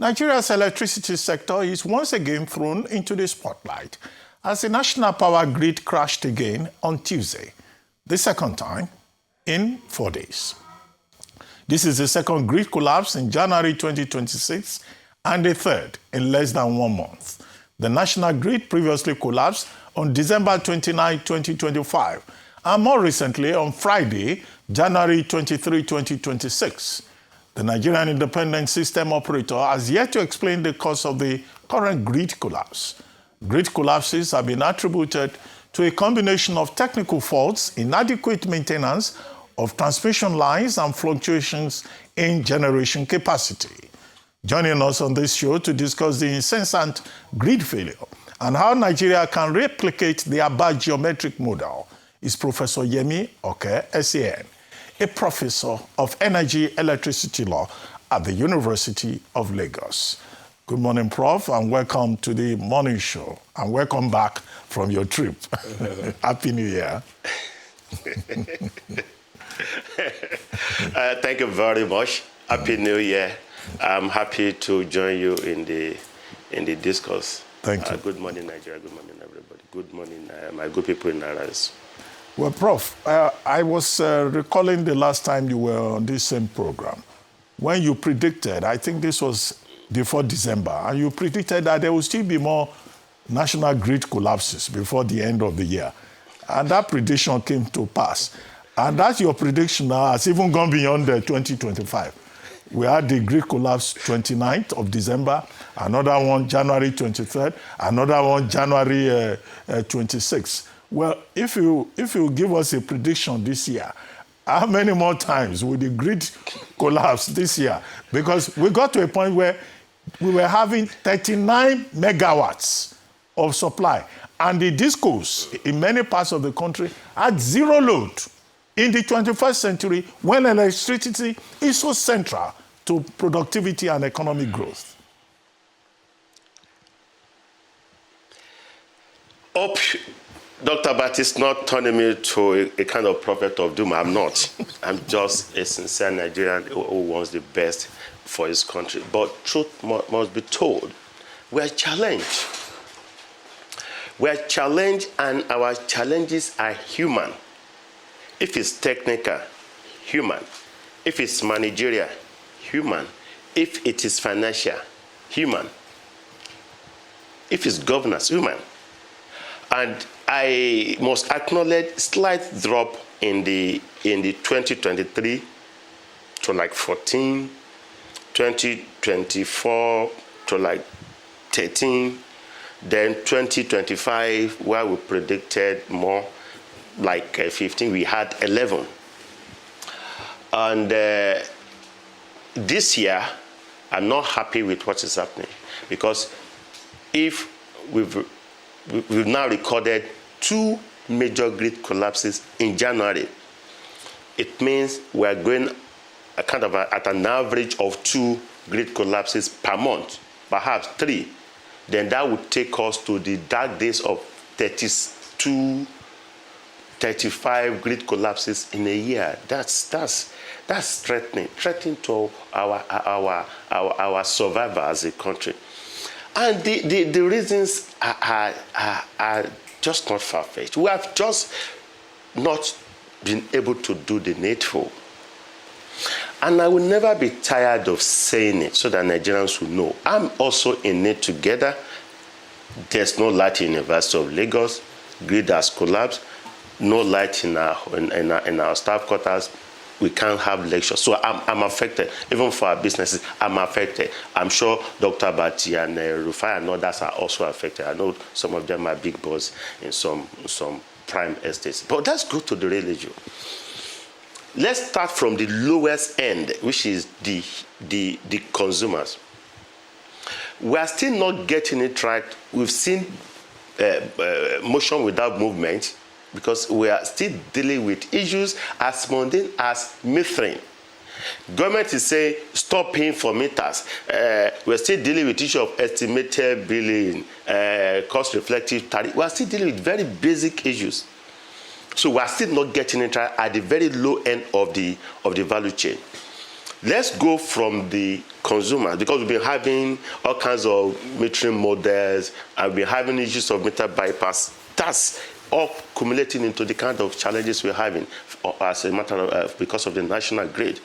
Nigeria's electricity sector is once again thrown into the spotlight as the national power grid crashed again on Tuesday, the second time in 4 days. This is the second grid collapse in January 2026 and the third in less than 1 month. The national grid previously collapsed on December 29, 2025, and more recently on Friday, January 23, 2026. The Nigerian Independent System Operator has yet to explain the cause of the current grid collapse. Grid collapses have been attributed to a combination of technical faults, inadequate maintenance of transmission lines, and fluctuations in generation capacity. Joining us on this show to discuss the incessant grid failure and how Nigeria can replicate the above geometric model is Professor Yemi Oke SAN, a professor of energy electricity law at the University of Lagos. Good morning, Prof, and welcome to the morning show, and welcome back from your trip. Happy New Year. Thank you very much. Happy New Year. I'm happy to join you in the discourse. Thank you. Good morning, Nigeria. Good morning, everybody. Good morning, my good people in Naras. Well, Prof, I was recalling the last time you were on this same program when you predicted, I think this was before December, and you predicted that there will still be more national grid collapses before the end of the year. And that prediction came to pass. And that's your prediction now has even gone beyond 2025. We had the grid collapse 29th of December, another one January 23rd, another one January 26th. Well, if you give us a prediction this year, how many more times will the grid collapse this year? Because we got to a point where we were having 39 megawatts of supply, and the discos in many parts of the country had zero load in the 21st century when electricity is so central to productivity and economic growth. Dr. Bat is not turning me to a kind of prophet of doom. I'm not. I'm just a sincere Nigerian who wants the best for his country. But truth must be told. We are challenged. We are challenged, and our challenges are human. If it's technical, human. If it's managerial, human. If it is financial, human. If it's governance, human. And I must acknowledge slight drop in the 2023 to like 14, 2024 to like 13, then 2025 where we predicted more like 15, we had 11. And this year, I'm not happy with what is happening because if we've now recorded 2 major grid collapses in January, it means we're going at an average of 2 grid collapses per month, perhaps 3. Then that would take us to the dark days of 32, 35 grid collapses in a year. That's threatening to our survival as a country. And the reasons are just not far-fetched. We have just not been able to do the needful. And I will never be tired of saying it so that Nigerians will know. I'm also in it together. There's no light in the University of Lagos. Grid has collapsed. No light in our staff quarters. We can't have lectures. So I'm affected. Even for our businesses, I'm affected. I'm sure Dr. Bati and Rufai and others are also affected. I know some of them are big boss in some prime estates. But let's go to the real issue. Let's start from the lowest end, which is the consumers. We are still not getting it right. We've seen motion without movement, because we are still dealing with issues as mundane as metering. Government is saying stop paying for meters. We're still dealing with issue of estimated billing, cost reflective tariff. We're still dealing with very basic issues. So we're still not getting it right at the very low end of the value chain. Let's go from the consumer, because we've been having all kinds of metering models, and we've been having issues of meter bypass. That's all accumulating into the kind of challenges we're having as a matter of because of the national grid.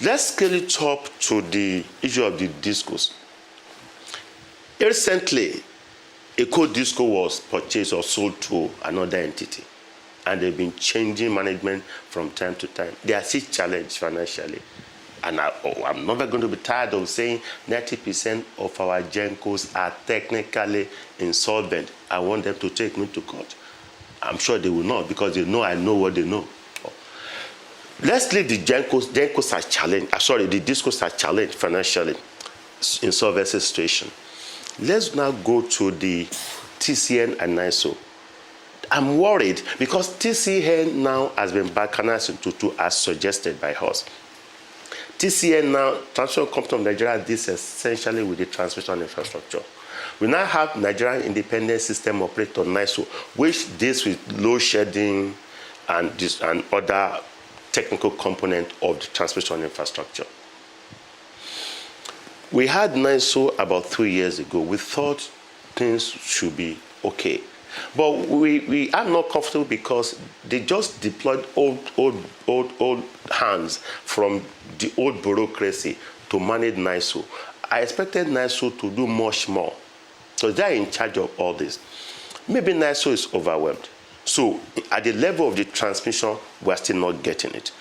Let's scale it up to the issue of the discos. Recently, a coal disco was purchased or sold to another entity, and they've been changing management from time to time. They are still challenged financially. And I'm never going to be tired of saying 90% of our gencos are technically insolvent. I want them to take me to court. I'm sure they will not, because they know I know what they know. Let's leave the gencos. Gencos are challenged. The discos are challenged financially, insolvency situation. Let's now go to the TCN and NISO. I'm worried because TCN now has been balkanized into two, as suggested by us. TCN now, Transmission Company of Nigeria, deals essentially with the transmission infrastructure. We now have Nigerian Independent System Operator, NISO, which deals with load shedding and other technical component of the transmission infrastructure. We had NISO about 3 years ago. We thought things should be okay. But we are not comfortable because they just deployed old hands from the old bureaucracy to manage NISO. I expected NISO to do much more. So they're in charge of all this. Maybe NISO is overwhelmed. So at the level of the transmission, we're still not getting it.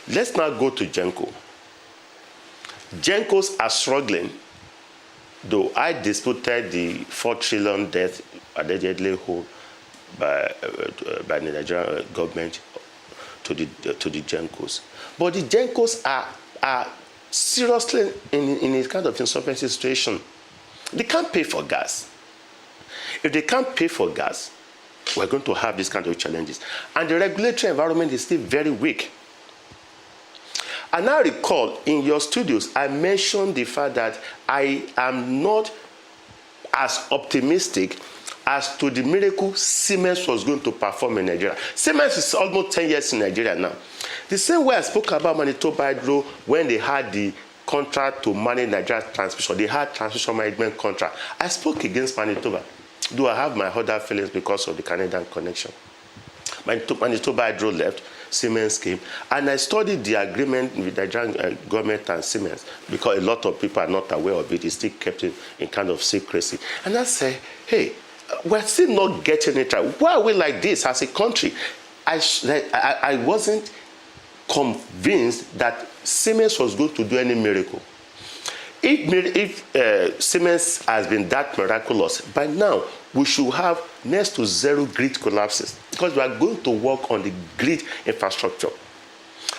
Let's now go to GENCO. GENCOs are struggling, though I disputed the 4 trillion debt allegedly hold by the Nigerian government to the GENCOs. But the GENCOs are seriously in a kind of insolvency situation. They can't pay for gas. If they can't pay for gas, we're going to have these kind of challenges. And the regulatory environment is still very weak. And I recall in your studios, I mentioned the fact that I am not as optimistic as to the miracle Siemens was going to perform in Nigeria. Siemens is almost 10 years in Nigeria now. The same way I spoke about Manitoba Hydro when they had the contract to manage Nigeria transmission, they had transmission management contract. I spoke against Manitoba. Do I have my other feelings because of the Canadian connection? Manitoba Hydro left, Siemens came, and I studied the agreement with the Nigerian government and Siemens because a lot of people are not aware of it. It's still kept in kind of secrecy. And I say, hey, we're still not getting it right. Why are we like this as a country? I wasn't convinced that Siemens was going to do any miracle. If Siemens has been that miraculous, by now we should have next to zero grid collapses because we are going to work on the grid infrastructure.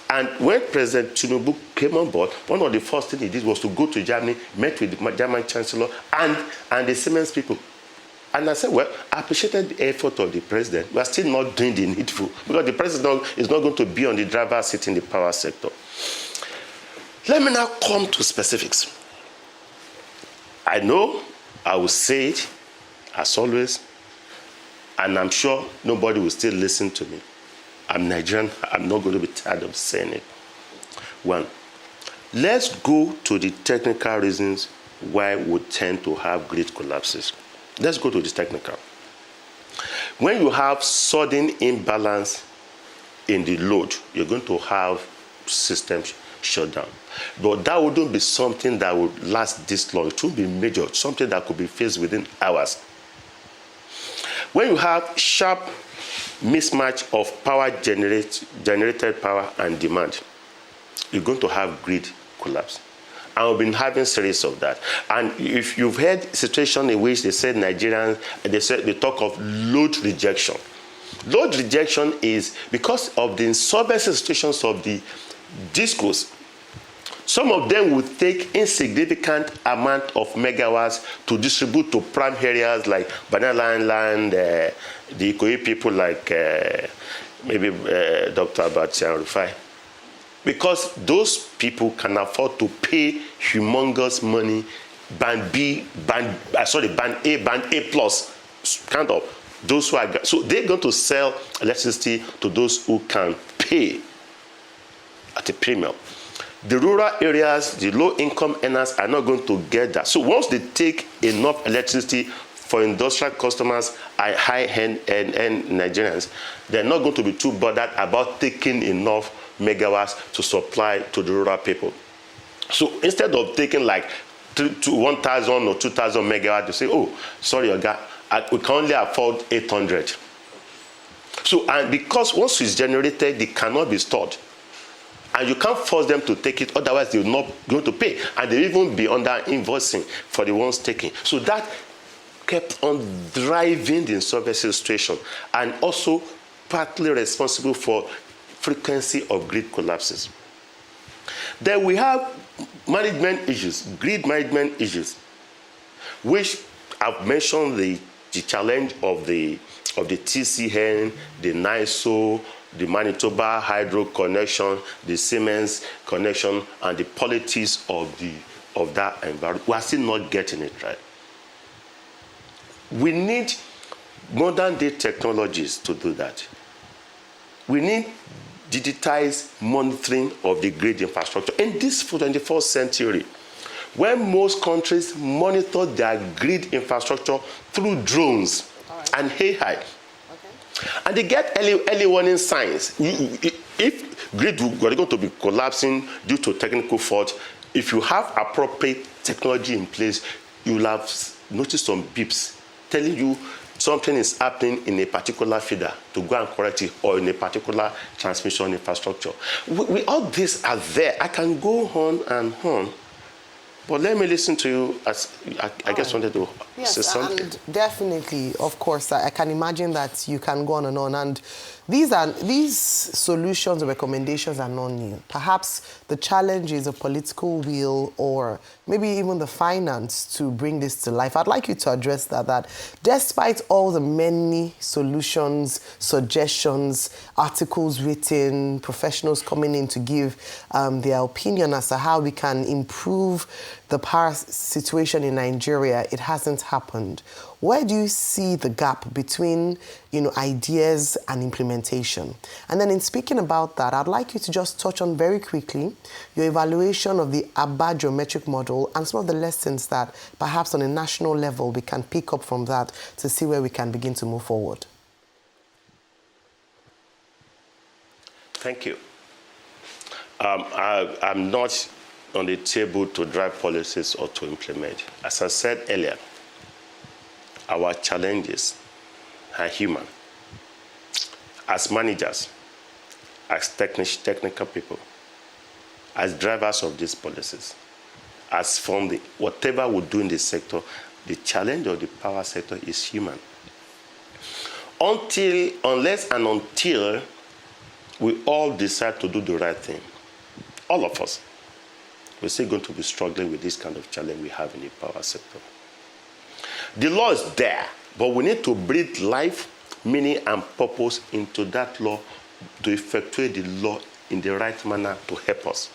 And when President Tinubu came on board, one of the first things he did was to go to Germany, met with the German Chancellor and the Siemens people. And I said, well, I appreciated the effort of the president. We are still not doing the needful because the president is not going to be on the driver's seat in the power sector. Let me now come to specifics. I know I will say it, as always, and I'm sure nobody will still listen to me. I'm Nigerian. I'm not going to be tired of saying it. One, let's go to the technical reasons why we tend to have grid collapses. Let's go to the technical. When you have sudden imbalance in the load, you're going to have systems shut down. But that wouldn't be something that would last this long. It would be major, something that could be faced within hours. When you have sharp mismatch of power generated power and demand, you're going to have grid collapse. And we've been having series of that. And if you've heard situations in which they said Nigerians, they talk of load rejection. Load rejection is because of the insolvency situations of the discos. Some of them will take insignificant amount of megawatts to distribute to prime areas like Banana Land, the Ikoyi people like maybe Dr. Abacha and Rufai. Because those people can afford to pay humongous money, band A, band A plus, kind of, those who are, so they're going to sell electricity to those who can pay at a premium. the rural areas, the low-income earners are not going to get that. So once they take enough electricity for industrial customers and high-end Nigerians, they're not going to be too bothered about taking enough megawatts to supply to the rural people. So instead of taking like 1,000 or 2,000 megawatts, you say, oh, sorry, Oga, we can only afford 800. So, and because once it's generated, it cannot be stored. And you can't force them to take it, otherwise they're not going to pay. And they'll even be under invoicing for the ones taking. So that kept on driving the insolvency situation and also partly responsible for frequency of grid collapses. Then we have management issues, grid management issues, which I've mentioned the challenge of the TCN, the NISO, the Manitoba Hydro connection, the Siemens connection, and the politics of that environment. We are still not getting it right. We need modern day technologies to do that. We need digitized monitoring of the grid infrastructure. In this 21st century, when most countries monitor their grid infrastructure through drones and AI, and they get early warning signs. If grid are going to be collapsing due to technical fault, if you have appropriate technology in place, you'll have noticed some beeps telling you something is happening in a particular feeder to go and correct it, or in a particular transmission infrastructure. All these are there. I can go on and on, but let me listen to you. As I guess wanted to say something. And definitely, of course, I can imagine that you can go on and on. And these solutions and recommendations are not new. Perhaps the challenge is a political will, or maybe even the finance to bring this to life. I'd like you to address that despite all the many solutions, suggestions, articles written, professionals coming in to give their opinion as to how we can improve the power situation in Nigeria, it hasn't happened. Where do you see the gap between, ideas and implementation? And then in speaking about that, I'd like you to just touch on very quickly your evaluation of the ABBA geometric model and some of the lessons that perhaps on a national level we can pick up from that to see where we can begin to move forward. Thank you. I'm not on the table to drive policies or to implement. As I said earlier, our challenges are human. As managers, as technical people, as drivers of these policies, as from whatever we do in this sector, the challenge of the power sector is human. Unless and until we all decide to do the right thing, all of us, we're still going to be struggling with this kind of challenge we have in the power sector. The law is there, but we need to breathe life, meaning, and purpose into that law to effectuate the law in the right manner to help us.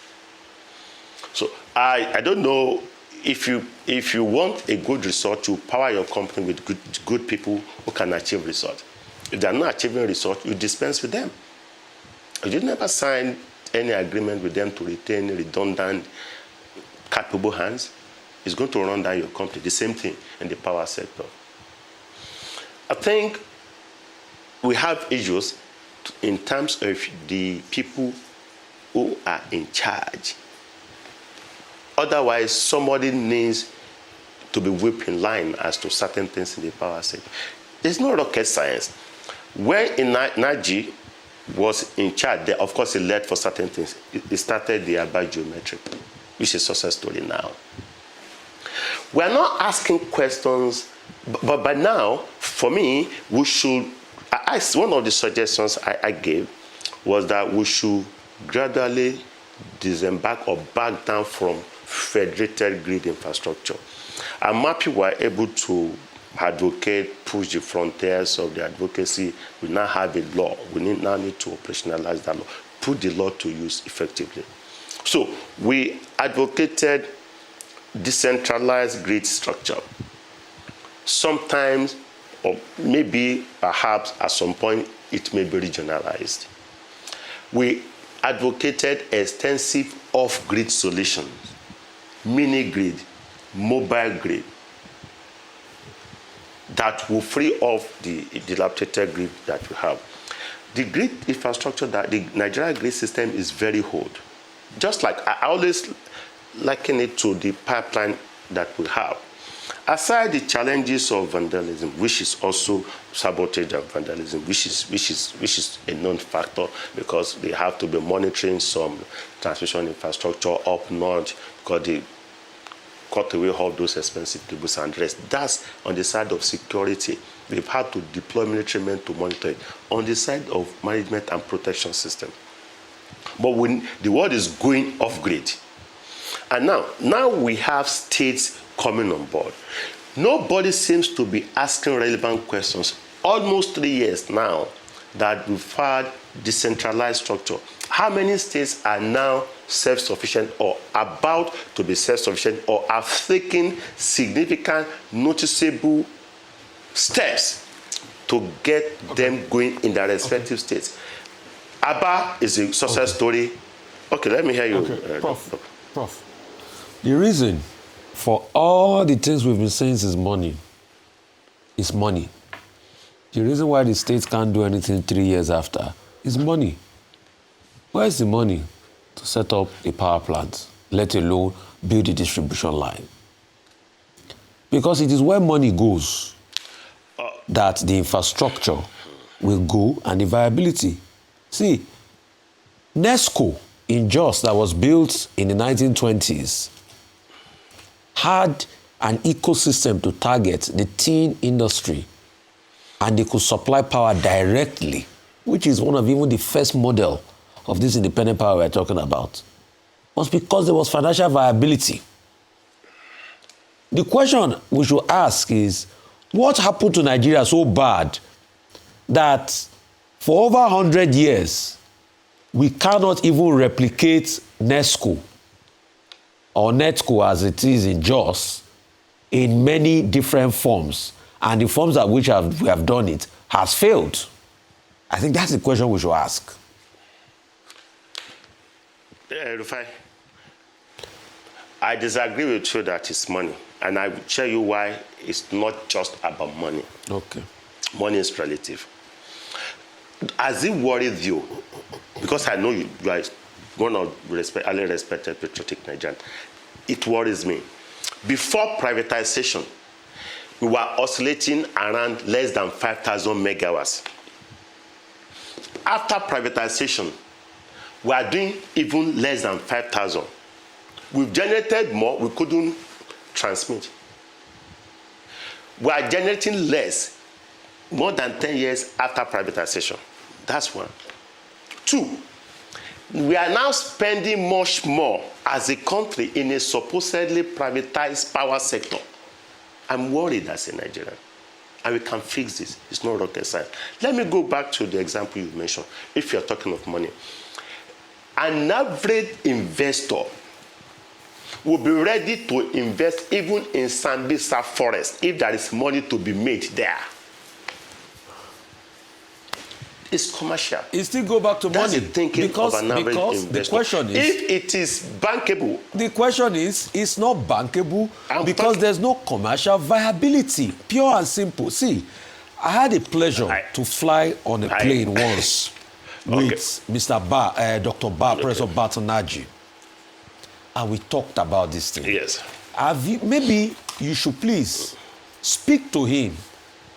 So I don't know, if you want a good result, you power your company with good people who can achieve results. If they're not achieving results, you dispense with them. You never sign any agreement with them to retain redundant, capable hands. It's going to run down your company. The same thing in the power sector. I think we have issues in terms of the people who are in charge. Otherwise, somebody needs to be whipped in line as to certain things in the power sector. There's no rocket science. When Naji was in charge, of course, he led for certain things. He started the ABBA geometric, which is a success story now. We are not asking questions, but by now, for me, we should, one of the suggestions I gave was that we should gradually disembark or back down from federated grid infrastructure. And MAPI were able to advocate, push the frontiers of the advocacy. We now have a law. We now need to operationalize that law, put the law to use effectively. So we advocated decentralized grid structure. Sometimes, or maybe perhaps at some point, it may be regionalized. We advocated extensive off-grid solutions, mini-grid, mobile grid, that will free up the dilapidated grid that we have. The grid infrastructure, that the Nigeria grid system is very old. Just like I always liken it to the pipeline that we have. Aside the challenges of vandalism, which is also sabotage and vandalism, which is a known factor because they have to be monitoring some transmission infrastructure up north because they cut away all those expensive cables and rest. That's on the side of security. We've had to deploy military men to monitor it. On the side of management and protection system. But when the world is going off-grid, and now we have states coming on board. Nobody seems to be asking relevant questions. Almost 3 years now that we've had decentralized structure. How many states are now self-sufficient or about to be self-sufficient or have taken significant, noticeable steps to get them going in their respective states? Aba is a success story. Okay, let me hear you. Prof. The reason for all the things we've been saying is money. It's money. The reason why the states can't do anything 3 years after is money. Where's the money to set up a power plant, let alone build a distribution line? Because it is where money goes that the infrastructure will go and the viability. See, NESCO in Jos that was built in the 1920s had an ecosystem to target the tin industry, and they could supply power directly, which is one of even the first model of this independent power we're talking about. It was because there was financial viability. The question we should ask is, what happened to Nigeria so bad that for over 100 years, we cannot even replicate NESCO or NETCO as it is in Jos in many different forms, and the forms at which we have done it has failed? I think that's the question we should ask. Rufai, I disagree with you that it's money, and I will tell you why it's not just about money. Okay. Money is relative. Has it worried you? Because I know you are one of highly respected patriotic Nigerians. It worries me. Before privatization, we were oscillating around less than 5,000 megawatts. After privatization, we are doing even less than 5,000. We've generated more, we couldn't transmit. We are generating less, more than 10 years after privatization. That's one. Two, we are now spending much more as a country in a supposedly privatized power sector. I'm worried as a Nigerian. And we can fix this. It's not rocket science. Let me go back to the example you mentioned. If you're talking of money, an average investor will be ready to invest even in Sambisa forest if there is money to be made there. It's commercial. It still go back to That's money. the thinking of an average investor. The question is, if it is bankable. The question is, it's not bankable because there's no commercial viability. Pure and simple. See, I had a pleasure to fly on a plane once with Mr. Dr. Professor Batanaji, and we talked about this thing. Yes. Maybe you should please speak to him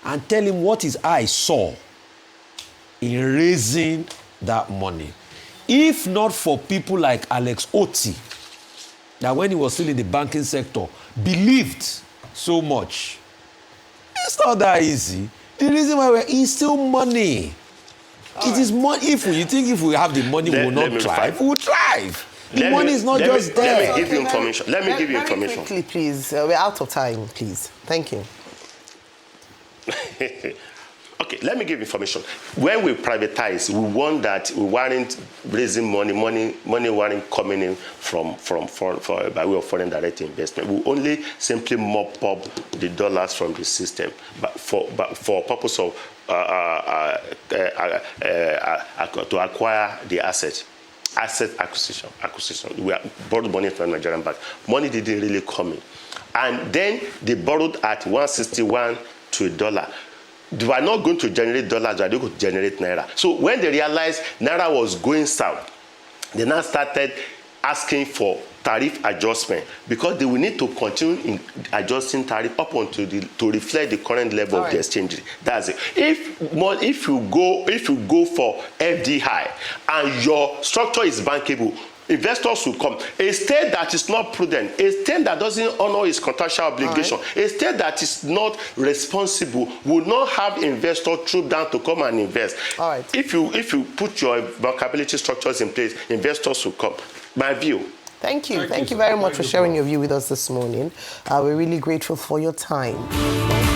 and tell him what his eyes saw in raising that money. If not for people like Alex Oti, that when he was still in the banking sector, believed so much, it's not that easy. The reason why we're still money. It is money. If we have the money, we will not thrive. We will thrive. The money is not just there. Let me give you information. Let me give you information. Quickly, please. We're out of time, please. Thank you. Okay, let me give you information. When we privatize, we want that we weren't raising money weren't coming in by way of foreign direct investment. We only simply mop up the dollars from the system, but for purpose of to acquire the asset. asset acquisition. We borrowed money from Nigerian bank. Money didn't really come in. And then they borrowed at 161 to $1. They were not going to generate dollars, they were going to generate naira. So when they realized naira was going south, they now started asking for tariff adjustment because they will need to continue adjusting tariff up until to reflect the current level of the exchange rate. That's it. If you go for FDI and your structure is bankable, investors will come. A state that is not prudent, a state that doesn't honor its contractual obligation, a state that is not responsible will not have investors troop down to come and invest. If you put your bankability structures in place, investors will come. My view. Thank you. Thank you very much for sharing your view with us this morning. We're really grateful for your time.